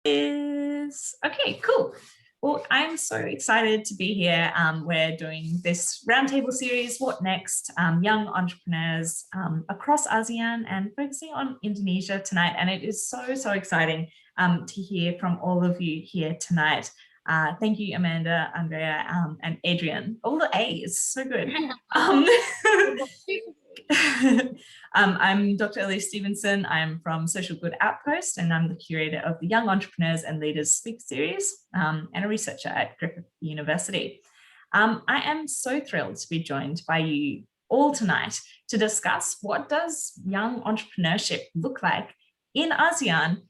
Is okay, cool. Well, I'm so excited to be here. We're doing this roundtable series, What Next? Young entrepreneurs across ASEAN and focusing on Indonesia tonight. And it is so exciting to hear from all of you here tonight. Thank you, Amanda, Andrea, and Adrian. All the A's, so good. I'm Dr Elise Stephenson. I'm from Social Good Outpost, and I'm the curator of the Young Entrepreneurs and Leaders Speak series and a researcher at Griffith University. I am so thrilled to be joined by you all tonight to discuss what does young entrepreneurship look like in ASEAN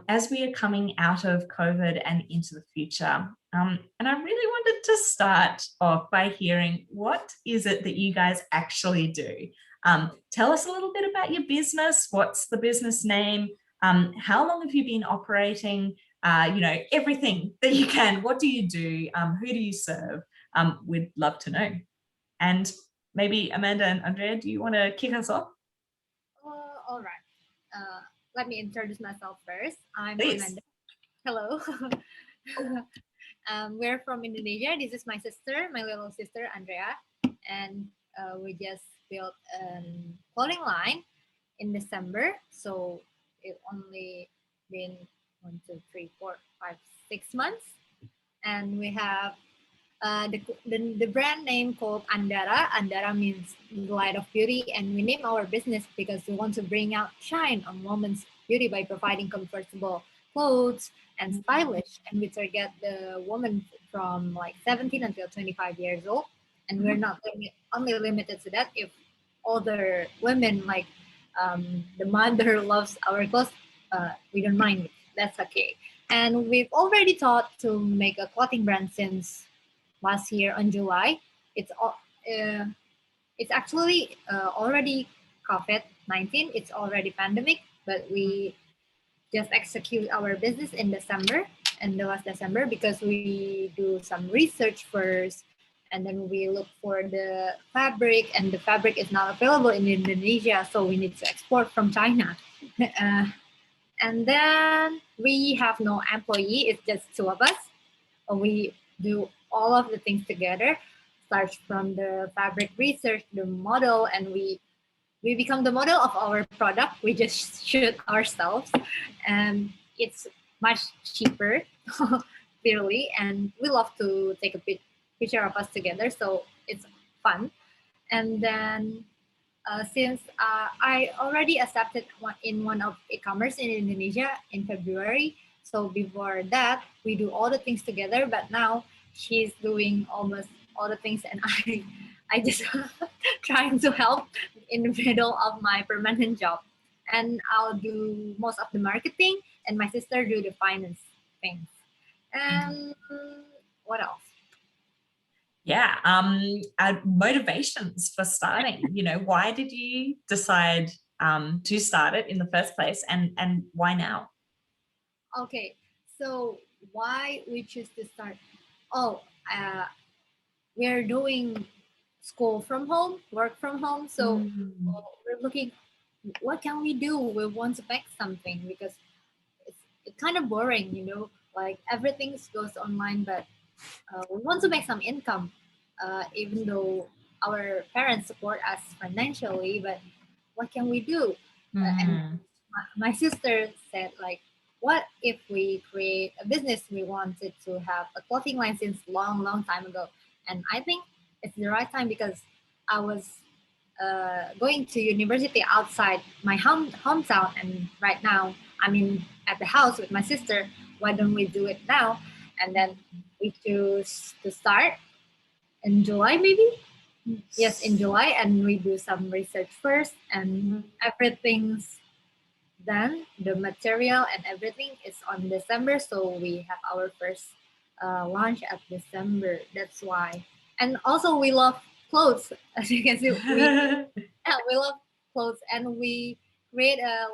as we are coming out of COVID and into the future. And I really wanted to start off by hearing, what is it that you guys actually do? Tell us a little bit about your business. What's the business name? How long have you been operating? Everything that you can. What do you do? Who do you serve? We'd love to know. And maybe Amanda and Andrea, do you want to kick us off? All right. Let me introduce myself first. I'm Please. Amanda. Hello. We're from Indonesia. This is my sister, my little sister, Andrea. And we just built a clothing line in December. So it only been 1, 2, 3, 4, 5, 6 months. And we have the brand name called Andara. Andara means the light of beauty, and we name our business because we want to bring out shine on women's beauty by providing comfortable clothes and stylish. And we target the woman from like 17 until 25 years old. And we're not only limited to that. If older women like the mother loves our clothes, we don't mind it. That's okay. And we've already thought to make a clothing brand since last year on July. It's actually already COVID-19. It's already pandemic, but we just execute our business in December and the last December because we do some research first, and then we look for the fabric, and the fabric is not available in Indonesia, so we need to export from China. And then we have no employee. It's just 2 of us. We do all of the things together, start from the fabric research, the model, and we become the model of our product. We just shoot ourselves, and it's much cheaper, clearly, and we love to take a picture of us together, so it's fun. And then since I already accepted in one of e-commerce in Indonesia in February, so before that we do all the things together, but now she's doing almost all the things, and I just trying to help in the middle of my permanent job. And I'll do most of the marketing, and my sister do the finance things. And what else? Yeah, motivations for starting. Why did you decide to start it in the first place, and why now? Okay, so why we choose to start? We're doing school from home, work from home, so we're looking, what can we do? We want to make something because it's kind of boring, like everything goes online, but we want to make some income, even though our parents support us financially, but what can we do? And my sister said, like, what if we create a business? We wanted to have a clothing line since long time ago, and I think it's the right time because I was going to university outside my hometown, and right now I'm at the house with my sister. Why don't we do it now? And then we choose to start in July, maybe. Yes, in July, and we do some research first, and everything's done. The material and everything is on December, so we have our first launch at December. That's why. And also, we love clothes, as you can see. We love clothes, and we create a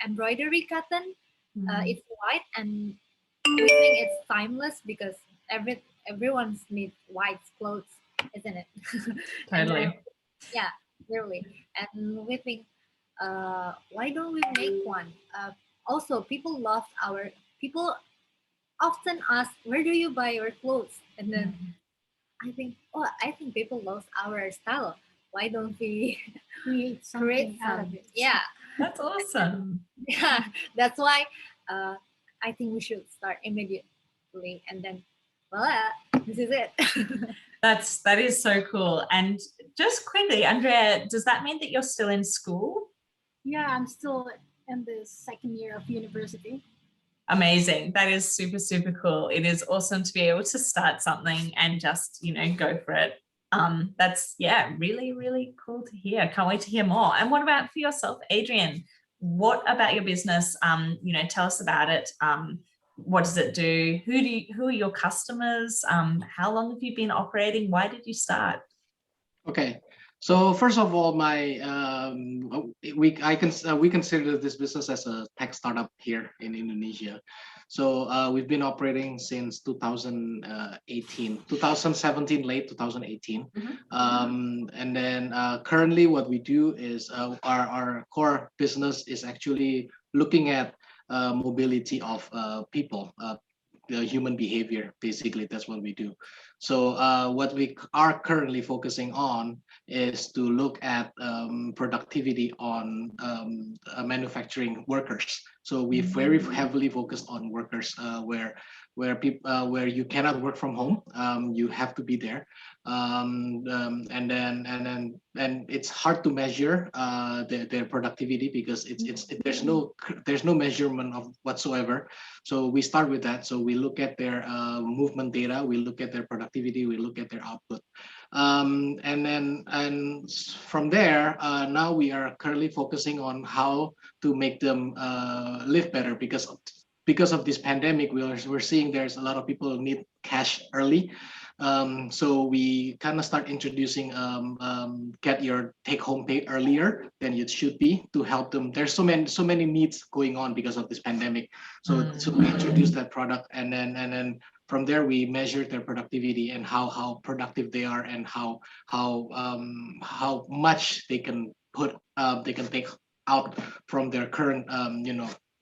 embroidery cotton. It's white, and we think it's timeless because everyone's need white clothes, isn't it? Totally. Yeah, really. And we think, why don't we make one? Also, people love our people often ask, where do you buy your clothes? And then I think, oh, I think people love our style. Why don't we Create create something out of some? it. Yeah, That's awesome. yeah. That's why I think we should start immediately. And then, voila, this is it. That is so cool. And just quickly, Andrea, does that mean that you're still in school? Yeah, I'm still in the second year of university. Amazing. That is super, super cool. It is awesome to be able to start something and just, go for it. That's, yeah, really, really cool to hear. Can't wait to hear more. And what about for yourself, Adrian? What about your business? Tell us about it. What does it do? Who are your customers? How long have you been operating? Why did you start? Okay, so first of all, we consider this business as a tech startup here in Indonesia. So we've been operating since 2018, 2017, late 2018, and then currently what we do is our core business is actually looking at mobility of people. The human behavior, basically, that's what we do. So what we are currently focusing on is to look at productivity on manufacturing workers. So we very heavily focused on workers where you cannot work from home. You have to be there, and it's hard to measure their productivity because there's no measurement of whatsoever. So we start with that. So we look at their movement data, we look at their productivity, we look at their output, and from there, now we are currently focusing on how to make them live better because of this pandemic. We're seeing there's a lot of people who need cash early. So we kind of start introducing get your take home pay earlier than it should be to help them. There's so many needs going on because of this pandemic. So we introduce that product, and then from there we measure their productivity and how productive they are and how much they can take out from their current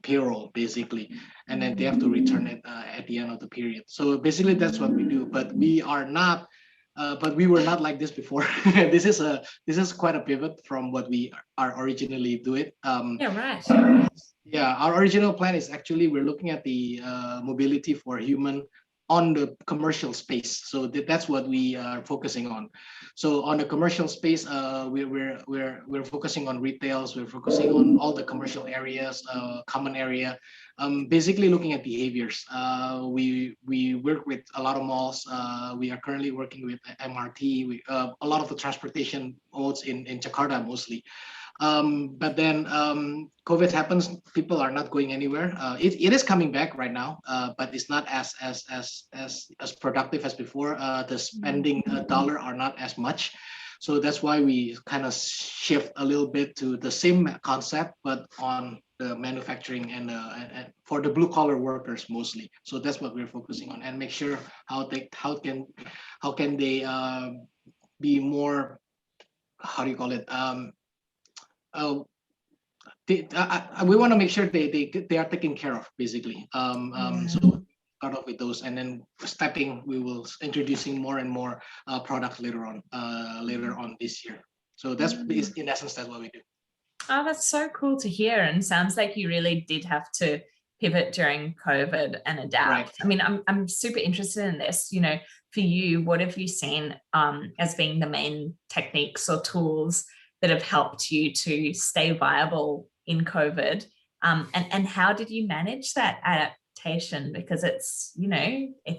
payroll, basically, and then they have to return it at the end of the period. So basically that's what we do, but we were not like this before. This is quite a pivot from what we are originally doing. Yeah, right. Yeah, our original plan is actually we're looking at the mobility for human on the commercial space. So that's what we are focusing on. So on the commercial space, we're focusing on retails. We're focusing on all the commercial areas, common area. Basically looking at behaviors. We work with a lot of malls. We are currently working with MRT. A lot of the transportation modes in Jakarta mostly. But then COVID happens. People are not going anywhere. It is coming back right now, but it's not as productive as before. The spending dollar are not as much. So that's why we kind of shift a little bit to the same concept, but on the manufacturing and for the blue collar workers mostly. So that's what we're focusing on, and make sure how can they be more, how do you call it? We want to make sure they are taken care of, basically. So start off with those, and then we will introducing more and more products later on this year. So that's in essence that's what we do. Oh, that's so cool to hear, and sounds like you really did have to pivot during COVID and adapt. Right. I mean, I'm super interested in this. For you, what have you seen as being the main techniques or tools that have helped you to stay viable in COVID? And how did you manage that adaptation? Because it's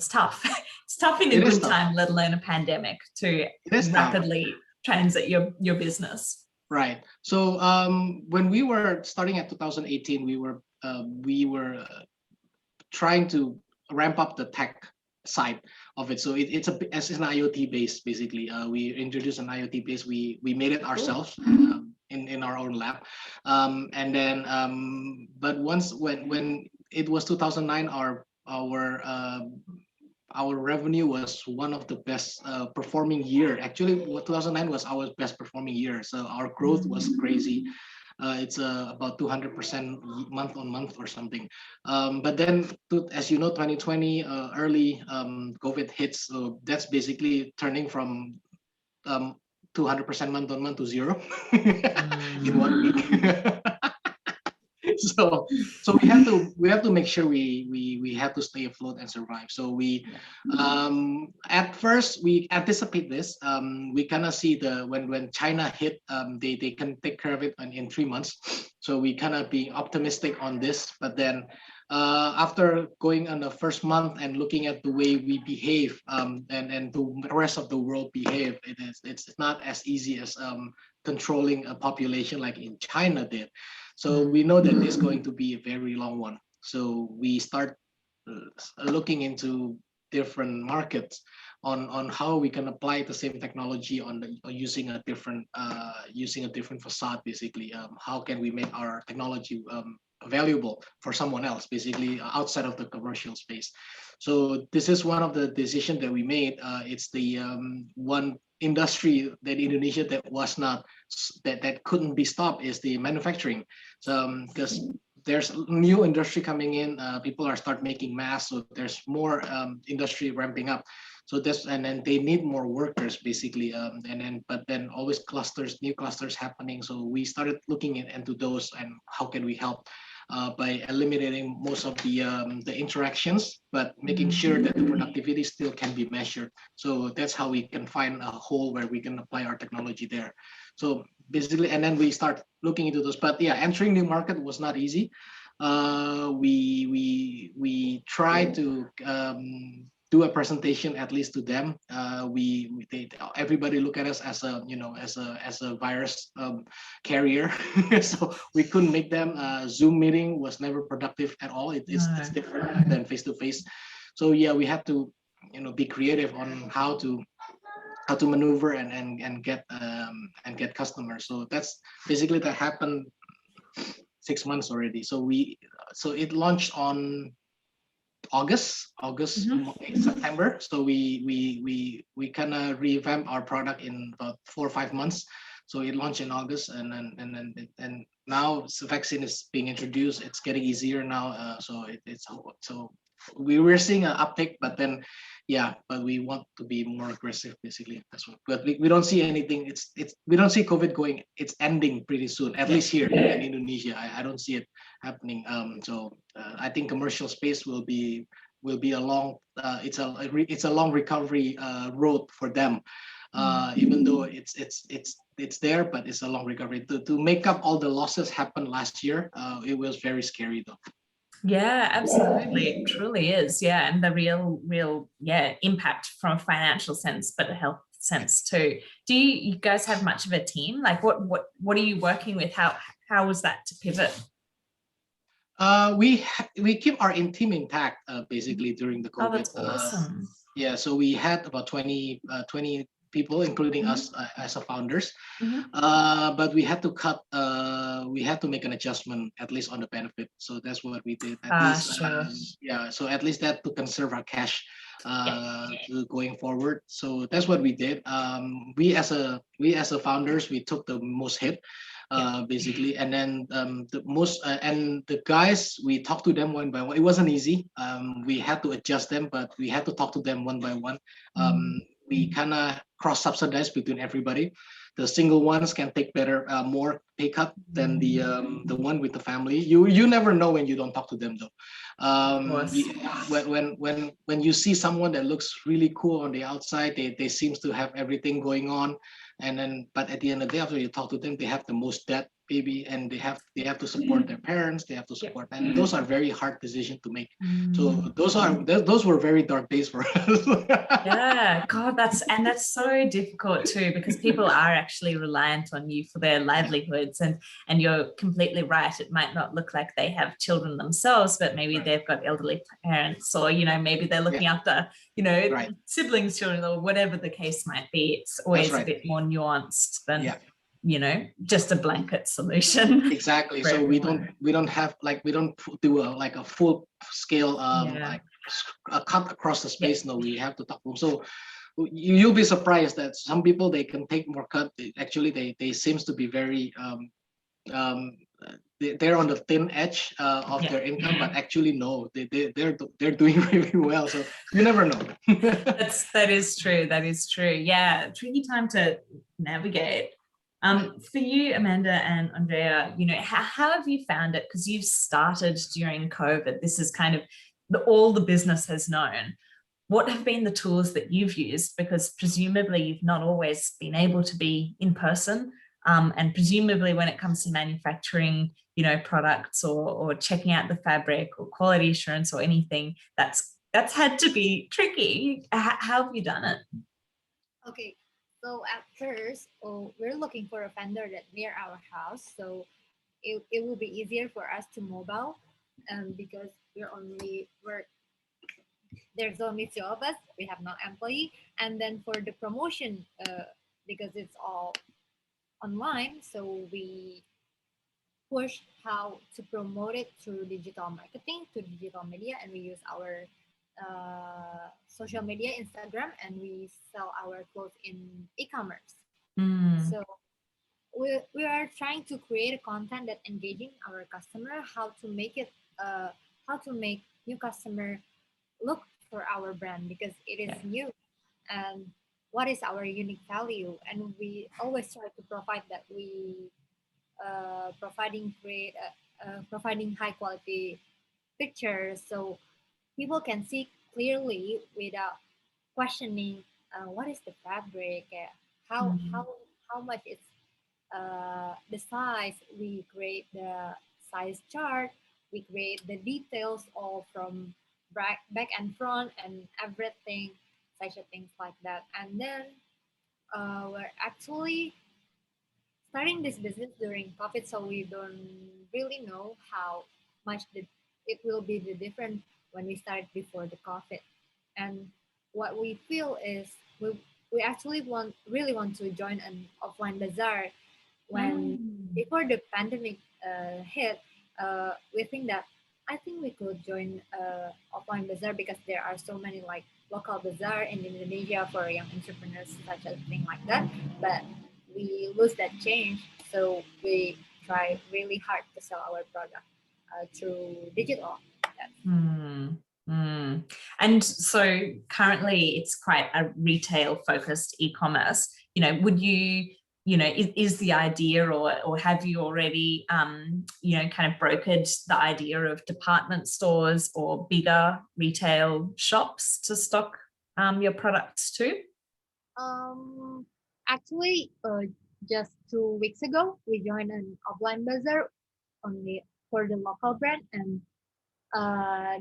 tough. It's tough in a good time, let alone a pandemic, to rapidly transit your business. Right. So when we were starting at 2018, we were trying to ramp up the tech side of it. So it's an IoT base, basically. We introduced an IoT base. We made it ourselves in our own lab, and then but when it was 2009, our revenue was one of the best performing year. Actually, 2009 was our best performing year. So our growth was crazy. It's about 200% month on month or something. But then, as you know, 2020 early COVID hits, so that's basically turning from 200% month on month to zero in 1 week. So we have to make sure we have to stay afloat and survive. So we at first we anticipate this. We kind of see when China hit, they can take care of it in 3 months. So we kind of being optimistic on this. But then after going on the first month and looking at the way we behave and the rest of the world behave, it's not as easy as controlling a population like in China did. So we know that it's going to be a very long one. So we start looking into different markets on how we can apply the same technology using a different facade. Basically, how can we make our technology valuable for someone else, basically outside of the commercial space. So this is one of the decisions that we made. It's the one industry that Indonesia that couldn't be stopped is the manufacturing. So because there's new industry coming in, people are start making masks, so there's more industry ramping up. So and then they need more workers basically, but then always new clusters happening. So we started looking into those and how can we help by eliminating most of the interactions, but making sure that the productivity still can be measured. So that's how we can find a hole where we can apply our technology there. So basically, and then we start looking into those. But yeah, entering new market was not easy. We try to do a presentation at least to them. Everybody look at us as a virus carrier. So we couldn't make them. Zoom meeting was never productive at all. It's different than face to face. So yeah, we had to be creative on how to maneuver and get customers. So that's basically that happened 6 months already. So it launched on August, September. So we kind of revamp our product in about 4 or 5 months. So it launched in August, and now the vaccine is being introduced. It's getting easier now. So we were seeing an uptick, but then but we want to be more aggressive basically. That's what. But we don't see anything. We don't see COVID it's ending pretty soon. At least here in Indonesia, I don't see it happening. So I think commercial space will be a long. It's a long recovery road for them. Even though it's there, but it's a long recovery. To make up all the losses happened last year, it was very scary though. Yeah, absolutely. It truly is. Yeah. And the real impact from a financial sense, but a health sense too. Do you guys have much of a team? Like what are you working with? How was that to pivot? We keep our team intact basically during the COVID. Oh, that's awesome. So we had about 20 people, including us as a founders. But we had to cut. We had to make an adjustment at least on the benefit. So that's what we did. Sure. So at least that to conserve our cash going forward. So that's what we did. We as a founders, we took the most hit. Basically, and then and the guys, we talked to them one by one. It wasn't easy. We had to adjust them, but we had to talk to them one by one. We kind of cross-subsidize between everybody. The single ones can take more pay cut than the one with the family. You never know when you don't talk to them though. When you see someone that looks really cool on the outside, they seems to have everything going on, but at the end of the day, after you talk to them, they have the most debt, maybe, and they have to support their parents. They have to support, and those are very hard decisions to make. So those were very dark days for us. Yeah, God, that's so difficult too, because people are actually reliant on you for their livelihoods, and you're completely right. It might not look like they have children themselves, but maybe they've got elderly parents, or maybe they're looking after siblings, children, or whatever the case might be. It's always a bit more nuanced than just a blanket solution. Exactly. So we don't do a full scale like a cut across the space. No, we have to talk to them. So you'll be surprised that some people, they can take more cut. Actually, they seems to be very they're on the thin edge of their income, but actually no, they're doing really well. So you never know. That is true. That is true. Yeah, tricky time to navigate. For you, Amanda and Andrea, you know, how have you found it? Because you've started during COVID. This is kind of all the business has known. What have been the tools that you've used? Because presumably you've not always been able to be in person. And presumably when it comes to manufacturing, you know, products or checking out the fabric or quality assurance or anything, that's had to be tricky. How have you done it? Okay, so at first, we're looking for a vendor that near our house, so it will be easier for us to mobile, because there's only two of us. We have no employee, and then for the promotion, because it's all online, so we push how to promote it through digital marketing, to digital media, and we use our social media, Instagram, and we sell our clothes in e-commerce. So we are trying to create a content that engaging our customer, how to make new customer look for our brand because it is new, and what is our unique value, and we always try to provide that. We providing high quality pictures so people can see clearly without questioning what is the fabric, how much is the size. We create the size chart, we create the details all from back and front and everything, such a things like that. And then we're actually starting this business during COVID, so we don't really know how much it will be the difference when we start before the COVID. And what we feel is we actually really want to join an offline bazaar when before the pandemic hit. We think that I think we could join offline bazaar because there are so many like local bazaar in Indonesia for young entrepreneurs, such as thing like that. But we lose that change, so we try really hard to sell our product through digital. And so currently it's quite a retail focused e-commerce. You know, would you know, is the idea or have you already, you know, kind of brokered the idea of department stores or bigger retail shops to stock your products to? Actually, just 2 weeks ago, we joined an offline bazaar only for the local brand, and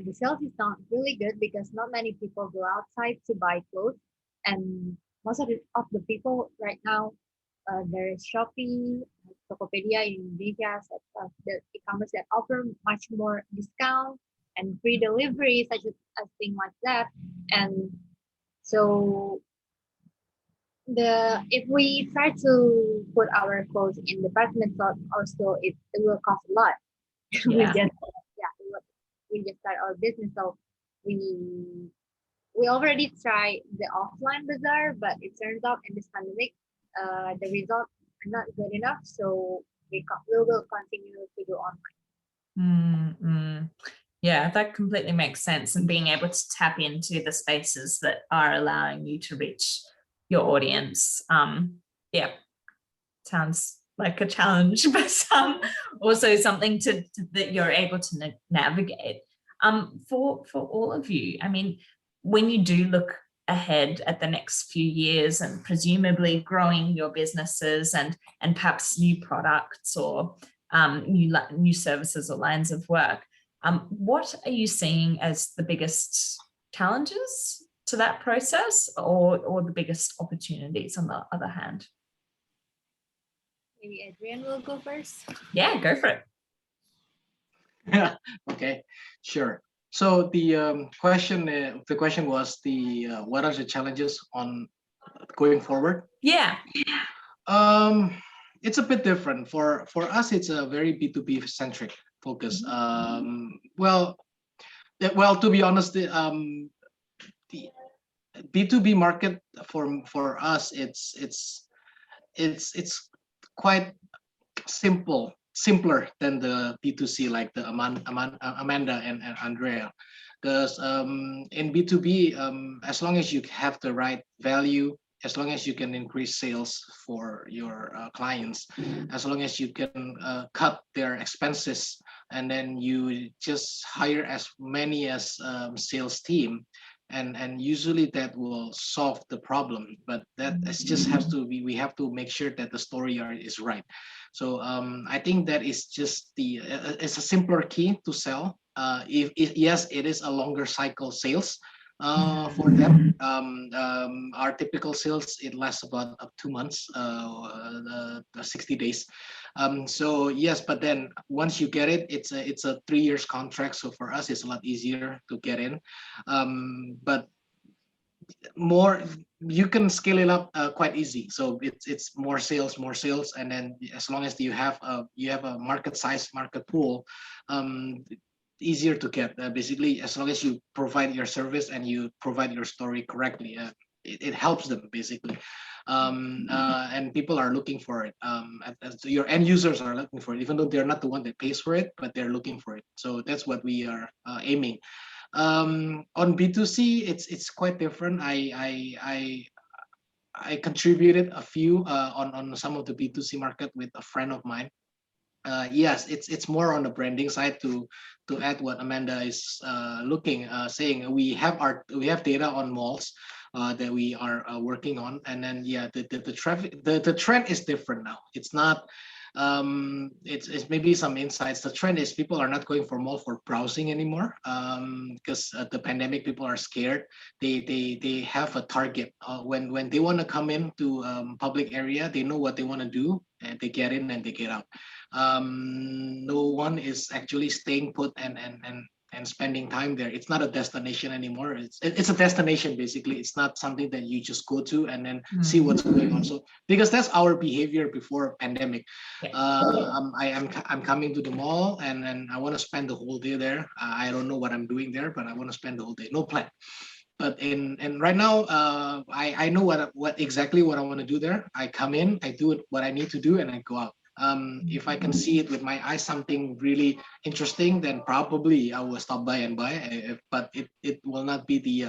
the sales is not really good because not many people go outside to buy clothes, and most of the people right now, there is Shopee, Tokopedia in Indonesia, such as the e-commerce that offer much more discount and free delivery, such as thing like that. And so if we try to put our clothes in department store or store, it will cost a lot. We just start our business, so we already tried the offline bazaar, but it turns out in this pandemic, the results are not good enough. So we will continue to do online. Yeah, that completely makes sense. And being able to tap into the spaces that are allowing you to reach your audience. Yeah, sounds like a challenge, but also something that you're able to navigate. For all of you, I mean, when you do look ahead at the next few years and presumably growing your businesses and perhaps new products or new services or lines of work, what are you seeing as the biggest challenges to that process or the biggest opportunities on the other hand? Maybe Adrian will go first. Yeah, go for it. Yeah. Okay, sure. So the question was what are the challenges on going forward? Yeah. It's a bit different for us. It's a very B2B centric focus. Well, to be honest, the B2B market for us, it's quite simple simpler than the B2C, like the Amanda and Andrea. Because in B2B, as long as you have the right value, as long as you can increase sales for your clients, as long as you can cut their expenses, and then you just hire as many as sales team, and usually that will solve the problem. But that just has to be, we have to make sure that the story is right. So I think that is just it's a simpler key to sell. If yes, it is a longer cycle sales for them. Our typical sales, it lasts about up 2 months, 60 days. So yes, but then once you get it, it's a 3 years contract. So for us, it's a lot easier to get in. But more, you can scale it up quite easy. So it's more sales, and then as long as you have a market size, market pool, easier to get. Basically, as long as you provide your service and you provide your story correctly, it helps them basically. And people are looking for it. Your end users are looking for it, even though they're not the one that pays for it, but they're looking for it. So that's what we are aiming. On B2C, it's quite different. I contributed a few on some of the B2C market with a friend of mine. Yes, it's more on the branding side. To add what Amanda is saying, we have data on malls that we are working on, and then yeah, the traffic, the trend is different now. It's not. It's maybe some insights. The trend is people are not going for mall for browsing anymore, because the pandemic, people are scared. They have a target. When they want to come into public area, they know what they want to do, and they get in and they get out. No one is actually staying put and spending time there. It's not a destination anymore. It's a destination basically. It's not something that you just go to and then see what's going on. So because that's our behavior before pandemic. I'm coming to the mall and I want to spend the whole day there. I don't know what I'm doing there, but I want to spend the whole day. No plan. But right now, I know what exactly what I want to do there. I come in, I do what I need to do, and I go out. If I can see it with my eyes, something really interesting, then probably I will stop by and buy. But it will not be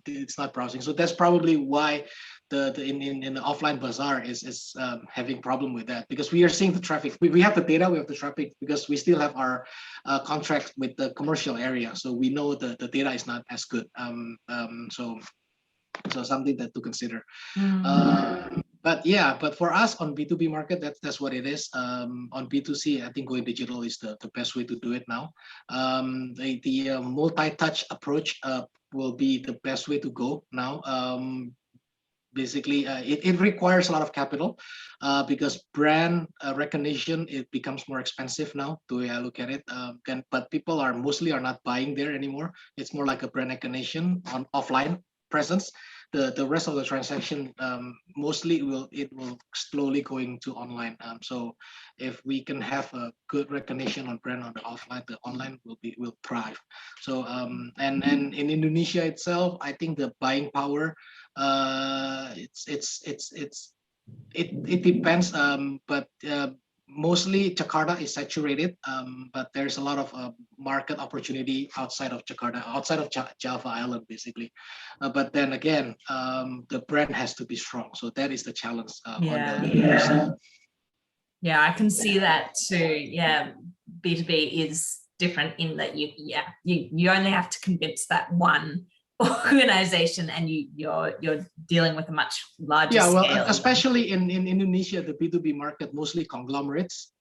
it's not browsing. So that's probably why in the offline bazaar is having problem with that, because we are seeing the traffic. We have the data, we have the traffic, because we still have our contract with the commercial area. So we know the data is not as good. So something that to consider. But for us on B2B market, that's what it is. On B2C, I think going digital is the best way to do it now. The multi-touch approach will be the best way to go now. Basically, it requires a lot of capital because brand recognition, it becomes more expensive now, the way I look at it. But people are mostly not buying there anymore. It's more like a brand recognition on offline presence. The rest of the transaction mostly it will slowly going to online. So if we can have a good recognition on brand on the offline, the online will thrive. So and in Indonesia itself, I think the buying power, it depends. But mostly Jakarta is saturated, but there's a lot of market opportunity outside of Jakarta, outside of Java Island, basically. But then again, the brand has to be strong. So that is the challenge. Yeah, I can see that too. Yeah, B2B is different in that you only have to convince that one organization, and you're dealing with a much larger scale. Especially in Indonesia, the B2B market, mostly conglomerates.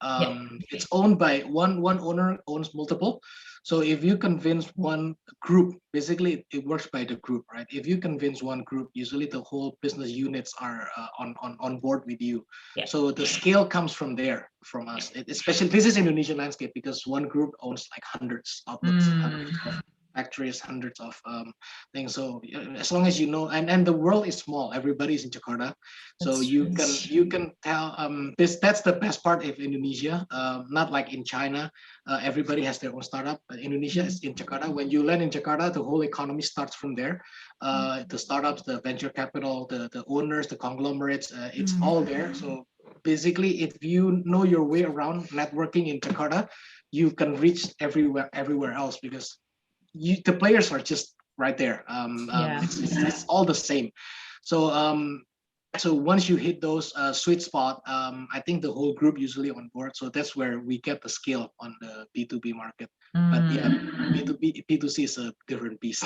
It's owned by one owner owns multiple. So if you convince one group, basically it works by the group, right? If you convince one group, usually the whole business units are on board with you. So the scale comes from there, from us. Especially this is Indonesian landscape, because one group owns like hundreds outlets, hundreds of factories, hundreds of things. So as long as you know, and the world is small, everybody's in Jakarta, so you can tell. That's the best part of Indonesia. Not like in China, everybody has their own startup. But Indonesia is in Jakarta. When you land in Jakarta, the whole economy starts from there. The startups, the venture capital, the owners, the conglomerates, it's all there. So basically, if you know your way around networking in Jakarta, you can reach everywhere else, because the players are just right there. It's all the same. So so once you hit those sweet spot, I think the whole group usually on board. So that's where we get the scale on the B2B market. But yeah, B2C is a different beast.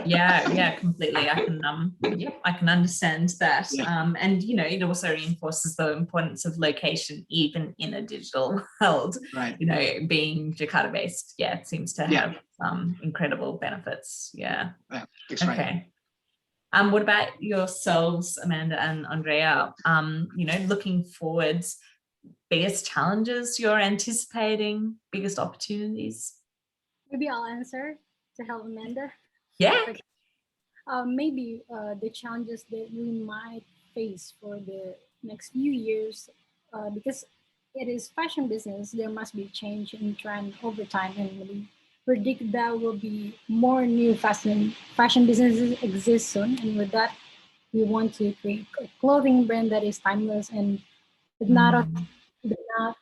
yeah, completely. I can understand that. Yeah. And you know, it also reinforces the importance of location even in a digital world. Right. You know, being Jakarta based, it seems to have incredible benefits. Yeah. That's okay. Right. What about yourselves, Amanda and Andrea? You know, looking forwards, biggest challenges you're anticipating, biggest opportunities? Maybe I'll answer to help Amanda. Yeah. Okay. Maybe the challenges that we might face for the next few years, because it is fashion business, there must be change in trend over time, and we predict that will be more new fashion businesses exist soon. And with that, we want to create a clothing brand that is timeless and not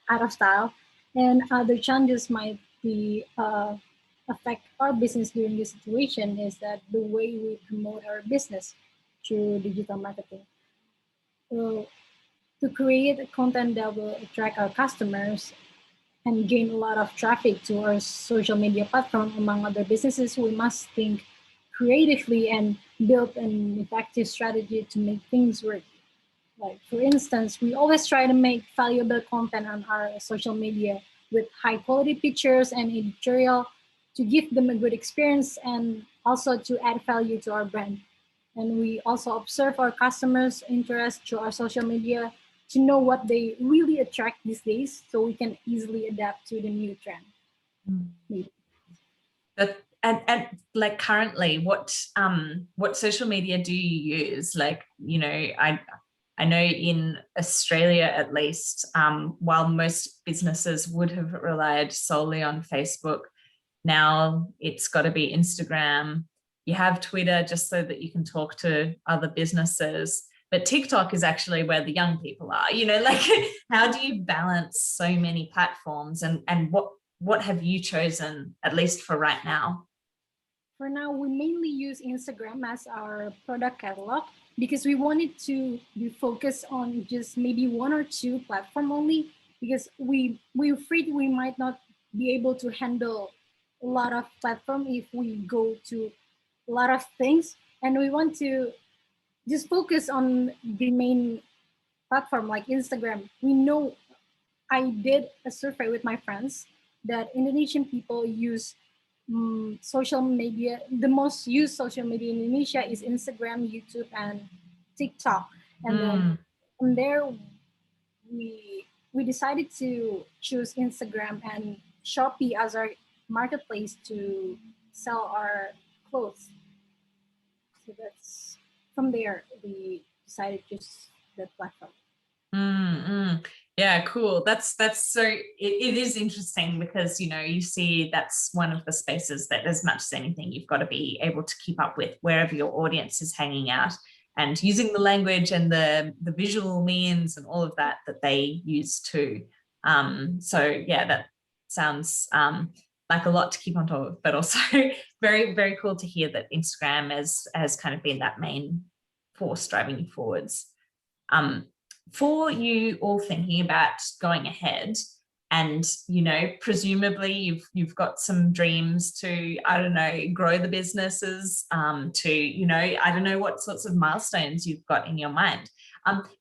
out of style. And other challenges might be affect our business during this situation is that the way we promote our business through digital marketing. So to create a content that will attract our customers and gain a lot of traffic to our social media platform, among other businesses, we must think creatively and build an effective strategy to make things work. Like, for instance, we always try to make valuable content on our social media with high quality pictures and editorial to give them a good experience and also to add value to our brand. And we also observe our customers' interest through our social media to know what they really attract these days so we can easily adapt to the new trend. And like currently, what social media do you use? Like, you know, I know in Australia, at least, while most businesses would have relied solely on Facebook, now it's got to be Instagram. You have Twitter just so that you can talk to other businesses. But TikTok is actually where the young people are, you know, like how do you balance so many platforms, and what have you chosen, at least for right now? For now, we mainly use Instagram as our product catalog because we wanted to be focused on just maybe one or two platform only, because we're afraid we might not be able to handle a lot of platform if we go to a lot of things, and we want to just focus on the main platform like Instagram. We know, I did a survey with my friends that Indonesian people use social media. The most used social media in Indonesia is Instagram, YouTube, and TikTok. And then from there, we decided to choose Instagram and Shopee as our marketplace to sell our clothes. So that's from there we decided to use that platform. Yeah, cool. That's so it is interesting because, you know, you see that's one of the spaces that, as much as anything, you've got to be able to keep up with wherever your audience is hanging out, and using the language and the visual means and all of that they use too. So yeah, that sounds like a lot to keep on top of, but also very, very cool to hear that Instagram has kind of been that main force driving you forwards. For you all thinking about going ahead, and, you know, presumably you've got some dreams to, I don't know, grow the businesses, to, you know, I don't know what sorts of milestones you've got in your mind.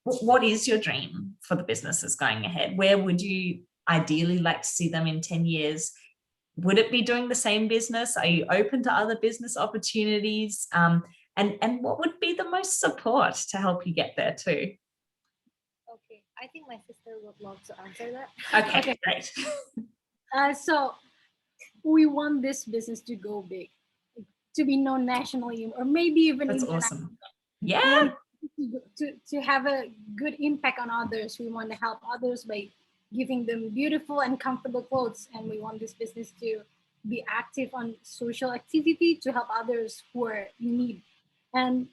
What is your dream for the businesses going ahead? Where would you ideally like to see them in 10 years? Would it be doing the same business? Are you open to other business opportunities? And what would be the most support to help you get there too? Okay, I think my sister would love to answer that. Okay. Great. So we want this business to go big, to be known nationally, or maybe even That's internationally. awesome. Yeah. To have a good impact on others. We want to help others by giving them beautiful and comfortable clothes, and we want this business to be active on social activity to help others who are in need. And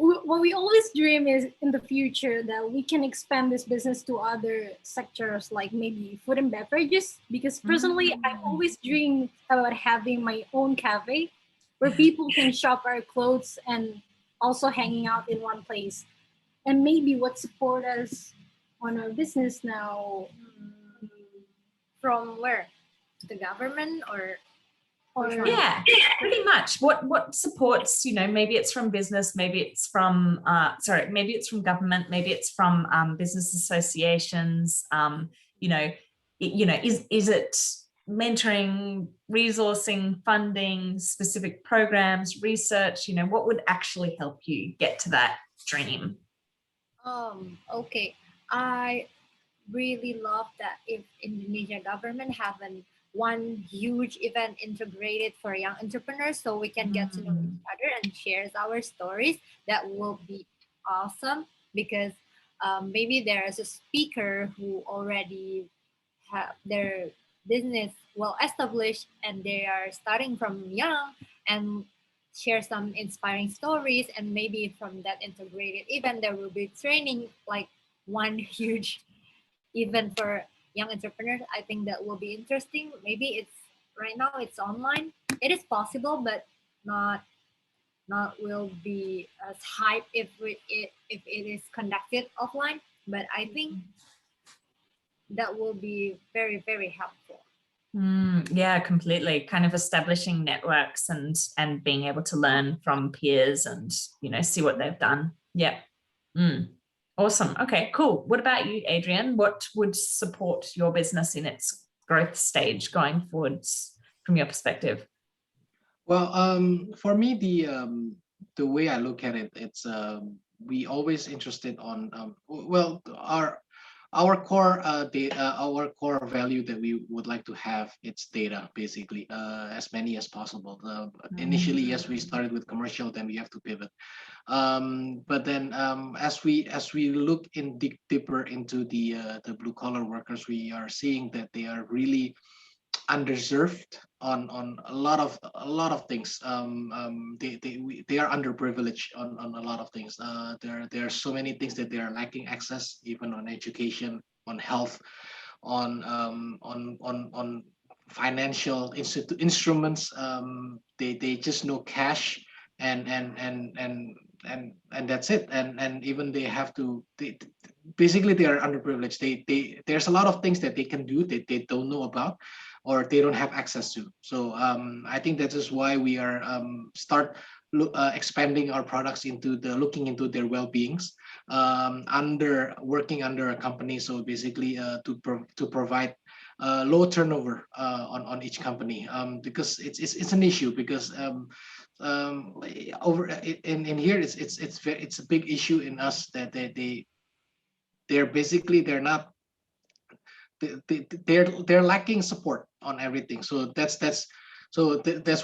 what we always dream is in the future that we can expand this business to other sectors, like maybe food and beverages. Because personally, I always dream about having my own cafe where people can shop our clothes and also hanging out in one place. And maybe what support us on our business now, From where? The government or which one? Yeah, pretty much. What supports, maybe it's from business, maybe it's from maybe it's from government, maybe it's from business associations. Is it mentoring, resourcing, funding, specific programs, research? What would actually help you get to that dream? Okay. I really love that if Indonesia government have one huge event integrated for young entrepreneurs, so we can get to know each other and share our stories. That will be awesome, because maybe there is a speaker who already have their business well established and they are starting from young, and share some inspiring stories, and maybe from that integrated event there will be training, like one huge event for young entrepreneurs. I think that will be interesting. Maybe it's right now it's online. It is possible, but not will be as hype if it is conducted offline. But I think that will be very, very helpful. Yeah, completely. Kind of establishing networks and being able to learn from peers and see what they've done. Yeah. Awesome. Okay, cool. What about you, Adrian? What would support your business in its growth stage going forwards from your perspective? Well, for me, the way I look at it, it's we always interested on our core our core value that we would like to have, it's data, basically, as many as possible. Initially, yes, we started with commercial, then we have to pivot. But then as we look deeper into the blue collar workers, we are seeing that they are really underserved on a lot of things. They are underprivileged on a lot of things. There are so many things that they are lacking access, even on education, on health, on financial instruments. They just know cash and that's it. And even they have to. Basically, they are underprivileged. There's a lot of things that they can do that they don't know about, or they don't have access to. So I think that is why we are expanding our products into looking into their well-beings, working under a company. So basically to provide low turnover on each company, because it's an issue, because over in here it's a big issue in us that they're not. They're lacking support on everything. So that's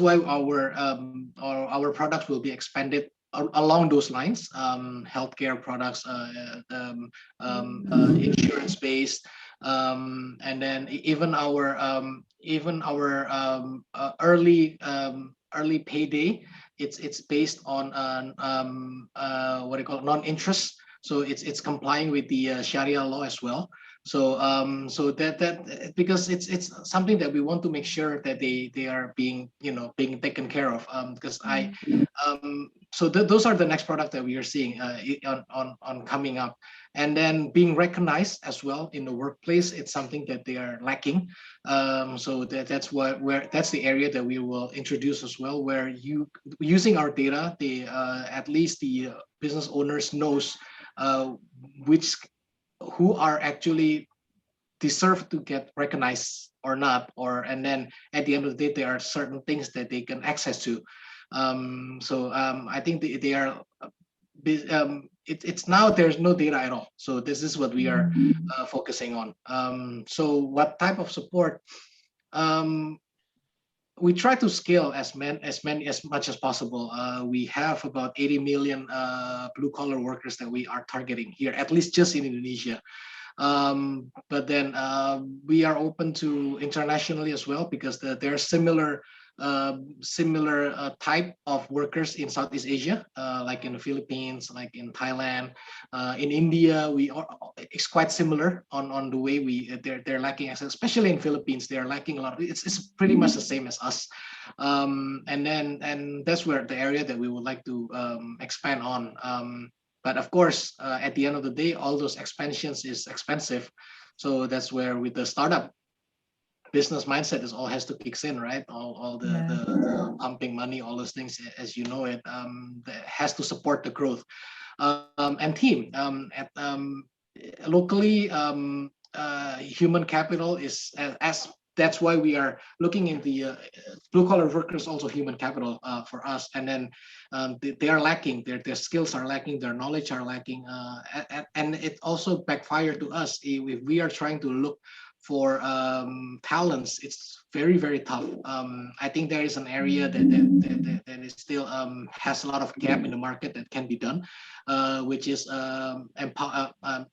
why our products will be expanded along those lines. Healthcare products, insurance based, and then even our early payday. It's based on what do you call it, non-interest. So it's complying with the Sharia law as well. So that because it's something that we want to make sure that they are being taken care of, because those are the next product that we are seeing on coming up. And then being recognized as well in the workplace, it's something that they are lacking. So that's the area that we will introduce as well, where using our data, at least the business owners knows who are actually deserve to get recognized or not, and then at the end of the day there are certain things that they can access to. I think they are it's now there's no data at all. So this is what we are focusing on. So what type of support? We try to scale as much as possible. We have about 80 million blue collar workers that we are targeting here, at least just in Indonesia. But then we are open to internationally as well, because there are similar similar type of workers in Southeast Asia, like in the Philippines, like in Thailand, in India. It's quite similar on the way they're lacking access, especially in Philippines. They're lacking a lot. It's pretty much the same as us, and that's where the area that we would like to expand on. But of course, at the end of the day, all those expansions is expensive. So that's where with the startup business mindset is all has to kicks in, right? All the pumping money, all those things, as you know it, that has to support the growth. And team locally, human capital is as that's why we are looking in the blue collar workers, also human capital for us. And then they are lacking, their skills are lacking, their knowledge are lacking, and it also backfired to us if we are trying to look for talents. It's very, very tough. I think there is an area that is still has a lot of gap in the market that can be done, which is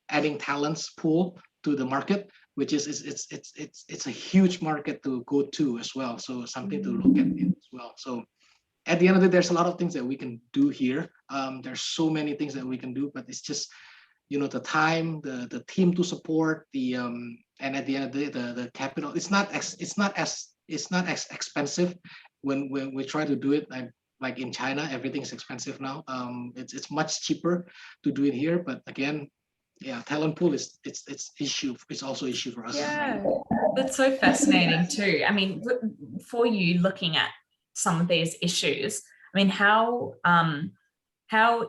adding talents pool to the market, which is it's a huge market to go to as well. So something to look at as well. So at the end of the day, there's a lot of things that we can do here. There's so many things that we can do, but it's just, you know, the time, the team to support, the and at the end of the day, the capital. It's not as expensive when we try to do it. Like in China, everything's expensive now. It's much cheaper to do it here, but again, yeah, talent pool is it's issue. It's also issue for us. Yeah, that's so fascinating too. I mean, for you looking at some of these issues, I mean, how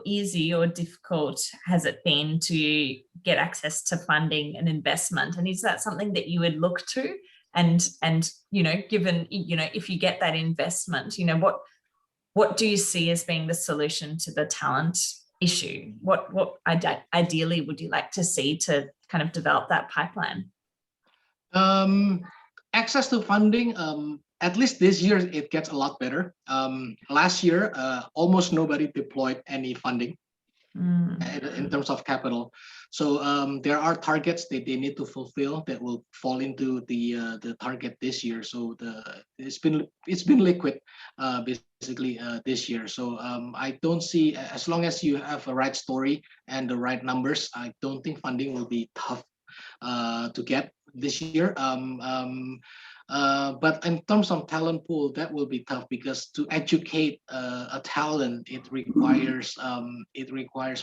easy or difficult has it been to get access to funding and investment? And is that something that you would look to? And you know, given, you know, if you get that investment, you know, what do you see as being the solution to the talent issue? What ideally would you like to see to kind of develop that pipeline? Access to funding, at least this year it gets a lot better. Last year, almost nobody deployed any funding in terms of capital. So there are targets that they need to fulfill that will fall into the target this year. So it's been liquid basically this year. So I don't see, as long as you have a right story and the right numbers, I don't think funding will be tough to get this year. But in terms of talent pool, that will be tough, because to educate a talent, it requires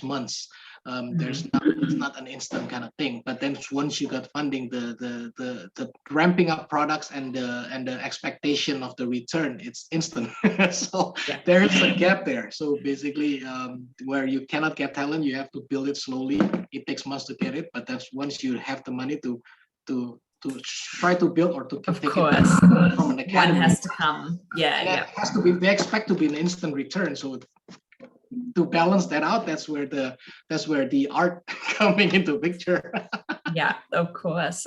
months. It's not an instant kind of thing. But then once you got funding, the ramping up products and the expectation of the return, it's instant. So there is a gap there. So basically, where you cannot get talent, you have to build it slowly. It takes months to get it, but that's once you have the money to try to build or to of take course it from an academy. One has to come. Yeah. It has to be, they expect to be an instant return. So to balance that out, that's where the art coming into picture. Yeah, of course.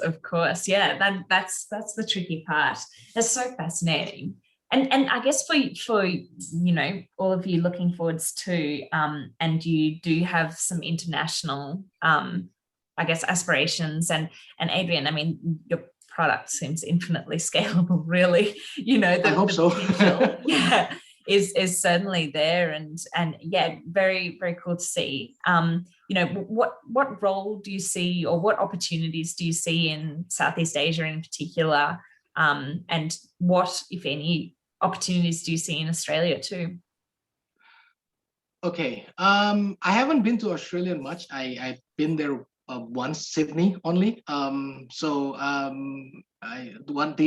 Yeah, that's the tricky part. That's so fascinating. And I guess for you know, all of you looking forwards to and you do have some international I guess aspirations, and Adrian, I mean, your product seems infinitely scalable, really. You know, I hope so. potential, yeah, is certainly there, and yeah, very, very cool to see. You know, what role do you see, or what opportunities do you see in Southeast Asia in particular, and what, if any, opportunities do you see in Australia too? Okay, I haven't been to Australia much. I've been there once, Sydney only. The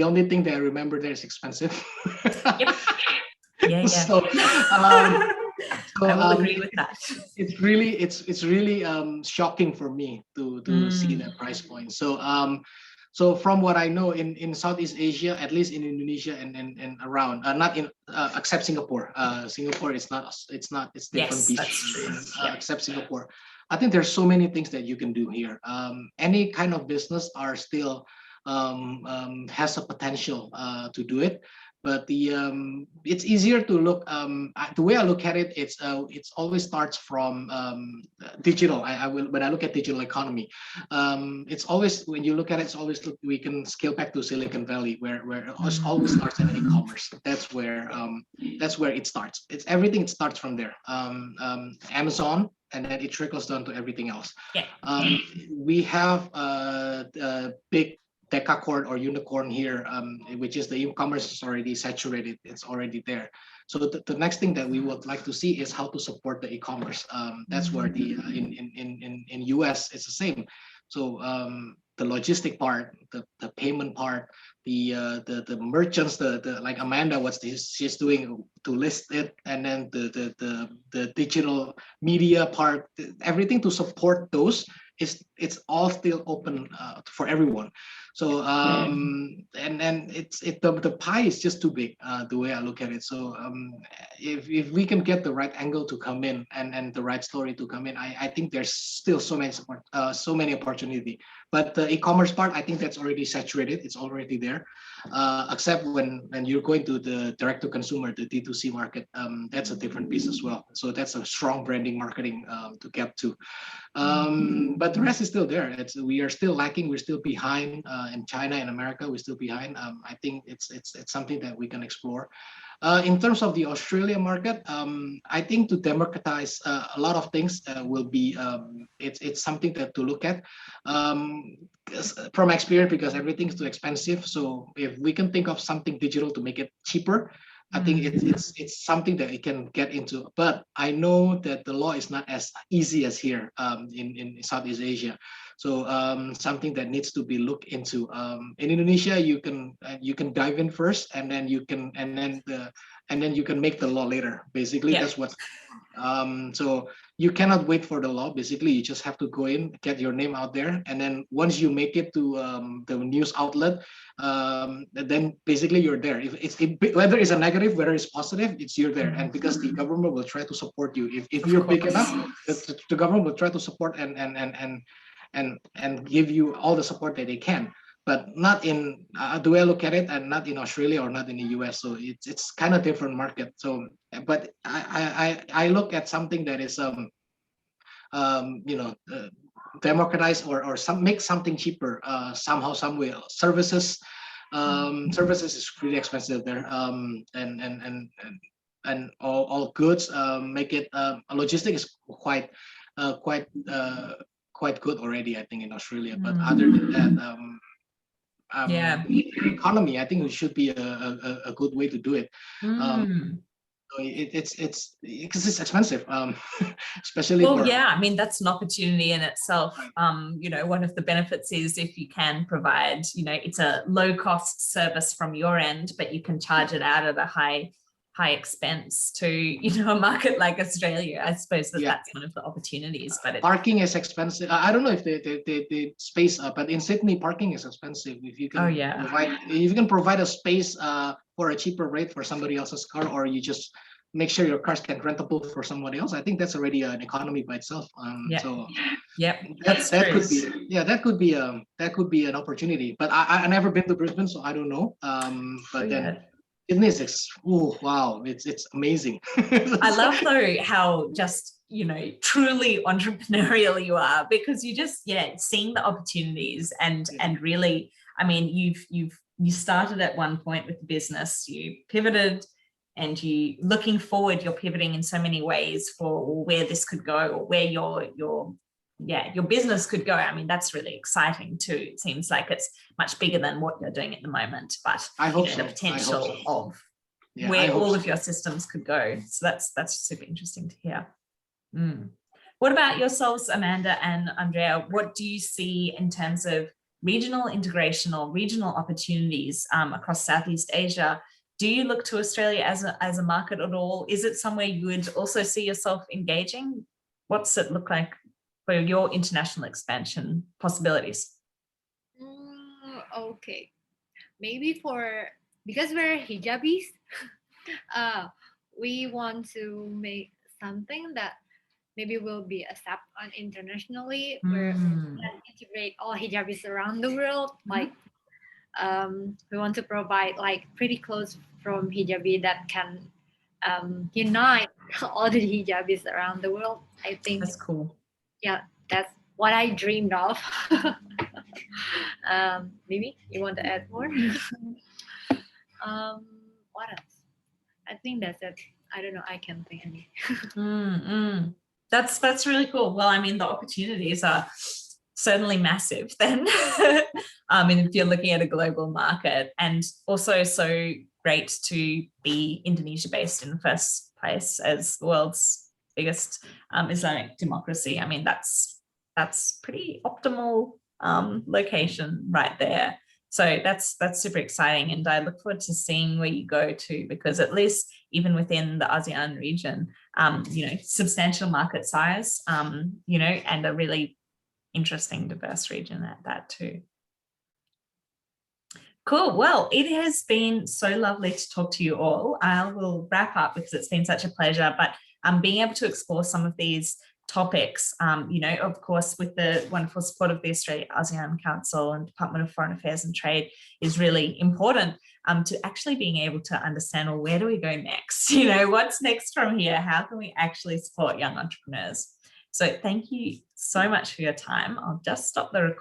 only thing that I remember there is expensive. Yep. Yeah. So, I will agree with that. It's really shocking for me to see that price point. So from what I know, in Southeast Asia, at least in Indonesia and around, not in except Singapore. Singapore is not, it's different. Yes, that's true. Except Singapore, I think there's so many things that you can do here. Any kind of business are still has a potential to do it. But it's easier to look. The way I look at it, it's always starts from digital. When I look at digital economy, it's always, when you look at it, it's always we can scale back to Silicon Valley, where it always starts in e-commerce. That's where it starts. It's everything. It starts from there. Amazon, and then it trickles down to everything else. Yeah. We have a big decacorn or unicorn here, which is the e-commerce is already saturated. It's already there. So the next thing that we would like to see is how to support the e-commerce. That's where the in US it's the same. So the logistic part, the payment part, the merchants, the like Amanda, she's doing to list it, and then the digital media part, everything to support those it's all still open for everyone. So and the pie is just too big, the way I look at it. So if we can get the right angle to come in and the right story to come in, I think there's still so many opportunity. But the e-commerce part, I think that's already saturated. It's already there, except when you're going to the direct to consumer, the D2C market. That's a different piece as well. So that's a strong branding marketing to get to. But the rest is still there. We are still lacking. We're still behind in China and America. We're still behind. I think it's something that we can explore. In terms of the Australia market, I think to democratize a lot of things will be it's something to look at from experience, because everything's too expensive. So if we can think of something digital to make it cheaper, I think it's something that it can get into. But I know that the law is not as easy as here in Southeast Asia. So something that needs to be looked into. In Indonesia, you can dive in first, and then you can make the law later. Basically, that's what. So you cannot wait for the law. Basically, you just have to go in, get your name out there, and then once you make it to the news outlet, then basically you're there. Whether it's a negative, whether it's positive, you're there. And because the government will try to support you, if you're big enough, the government will try to support and give you all the support that they can. But not in the way I look at it, and not in Australia or not in the US. So it's kind of different market. So, but I look at something that is democratize or make something cheaper somehow, some way. Services is pretty expensive there, and all goods make it logistics is quite good already, I think, in Australia. But other than that, economy, I think it should be a good way to do it. So it's because it's expensive, especially. Well, I mean, that's an opportunity in itself. One of the benefits is if you can provide, it's a low cost service from your end, but you can charge it out at a high expense to a market like Australia. I suppose that's one of the opportunities. But parking is expensive. I don't know if the space, but in Sydney parking is expensive. If you can provide a space for a cheaper rate for somebody else's car, or you just make sure your cars get rentable for somebody else, I think that's already an economy by itself. So that could be an opportunity. But I never been to Brisbane, so I don't know. Then Sydney is wow, it's amazing. I love though how just truly entrepreneurial you are, because you just seeing the opportunities and really, I mean, you started at one point with the business, you pivoted, and you looking forward, you're pivoting in so many ways for where this could go, or where your business could go. I mean, that's really exciting too. It seems like it's much bigger than what you're doing at the moment, but I hope the potential of where all of your systems could go. So that's super interesting to hear. What about yourselves, Amanda and Andrea? What do you see in terms of regional integration or regional opportunities across Southeast Asia? Do you look to Australia as a market at all? Is it somewhere you would also see yourself engaging? What's it look like for your international expansion possibilities? Okay, maybe because we're hijabis, we want to make something that maybe will be accepted internationally, where we can integrate all hijabis around the world, like we want to provide like pretty clothes from hijabi that can unite all the hijabis around the world. I think That's cool. Yeah, that's what I dreamed of. Maybe you want to add more? What else? I think that's it. I don't know. I can't think any. That's really cool. Well, I mean, the opportunities are certainly massive then. And if you're looking at a global market, and also so great to be Indonesia based in the first place as the world's biggest Islamic democracy. I mean, that's pretty optimal location right there. So that's super exciting, and I look forward to seeing where you go to, because at least even within the ASEAN region, substantial market size, and a really interesting, diverse region at that too. Cool. Well, it has been so lovely to talk to you all. I will wrap up because it's been such a pleasure, but being able to explore some of these topics, of course, with the wonderful support of the Australia-ASEAN Council and Department of Foreign Affairs and Trade, is really important to actually being able to understand, well, where do we go next? What's next from here? How can we actually support young entrepreneurs? So thank you so much for your time. I'll just stop the recording.